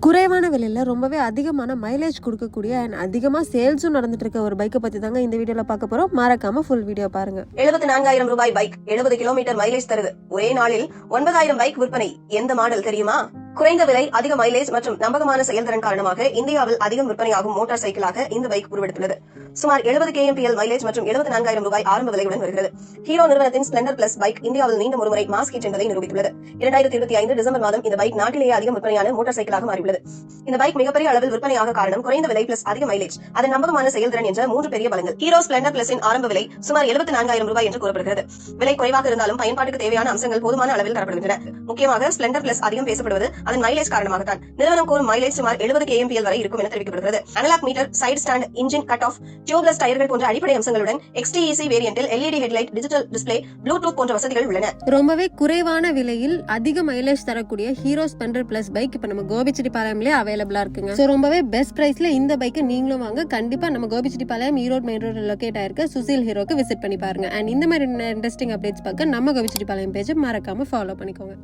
குறைவான விலையில் ரொம்பவே அதிகமான மைலேஜ் கொடுக்கக்கூடிய அண்ட் அதிகமாக சேல்ஸும் நடந்துட்டு இருக்க ஒரு பைக்கை பற்றி தாங்க இந்த வீடியோவில் பார்க்க போகிறோம். மறக்காம ஃபுல் வீடியோ பாருங்க. 74,000 ரூபாய் பைக் 70 கிலோமீட்டர் மைலேஜ் தருது. ஒரே நாளில் 9,000 பைக் விற்பனை. எந்த மாடல் தெரியுமா? குறைந்த விலை, அதிக மைலேஜ் மற்றும் நம்பகமான செயல்திறன் காரணமாக இந்தியாவில் அதிகம் விற்பனையாகும் மோட்டார் சைக்கிளாக இந்த பைக் உருவெடுத்துள்ளது. சுமார் 70 kmpl மைலேஜ் மற்றும் 74,000 ரூபாய் ஆரம்ப விலையுடன் வருகிறது. ஹீரோ நிறுவனத்தின் ஸ்பிளெண்டர் பிளஸ் பைக் இந்தியாவில் மீண்டும் ஒருமுறை மாஸ் ஹிட் என்பதை நிரூபித்துள்ளது. 2025 டிசம்பர் மாதம் இந்த பைக் நாட்டிலேயே அதிகம் விற்பனையான மோட்டார் சைக்கிளாக மாறியுள்ளது. இந்த பைக் மிகப்பெரிய அளவில் விற்பனையாக காரணம் குறைந்த விலை பிளஸ் அதிக மைலேஜ், அதன் நம்பகமான செயல்திறன் என்ற 3 பெரிய பலங்கள். ஹீரோ ஸ்பிளெண்டர் பிளஸின் ஆரம்ப விலை சுமார் 74,000 ரூபாய் என்று கூறப்படுகிறது. விலை குறைவாக இருந்தாலும் பயன்பாட்டுக்கு தேவையான அம்சங்கள் போதுமான அளவில் தரப்படுகின்றன. முக்கியமாக ஸ்பிளெண்டர் பிளஸ் அதிகம் பேசப்படுவது அதன் மைலேஜ் காரணமாக. நிறுவனம் கூறும் மைலேஜ் சுமார் 70 kmpl வரை இருக்கும் என தெரிவிக்கப்படுகிறது. Analog meter, side stand, engine cut off, tubeless டயர்கள் போன்ற அடிப்படை அம்சங்களுடன் XTEC வேரியன்டில் LED headlight, digital display, bluetooth போன்ற வசதிகள் உள்ளன. ரொம்பவே குறைவான விலையில் அதிக மைலேஜ் தரக்கூடிய ஹீரோ ஸ்பெண்டர் பிளஸ் பைக் இப்ப நம்ம கோபிச்செட்டிப்பாளையம்லயே அவைலபிளா இருக்குங்க. சோ ரொம்பவே பெஸ்ட் பிரைஸ்ல இந்த பைக்கை நீங்களும் வாங்க. கண்டிப்பா நம்ம Gobichettipalayam Erode main road locate ஆயிருக்க சுசில் ஹீரோக்கு விசிட் பண்ணி பாருங்க. அண்ட் இந்த மாதிரி இன்ட்ரெஸ்டிங் அப்டேட்ஸ் பார்க்க நம்ம கோபிச்செட்டிப்பாளையம் பேஜை மறக்காம ஃபாலோ பண்ணிக்கோங்க.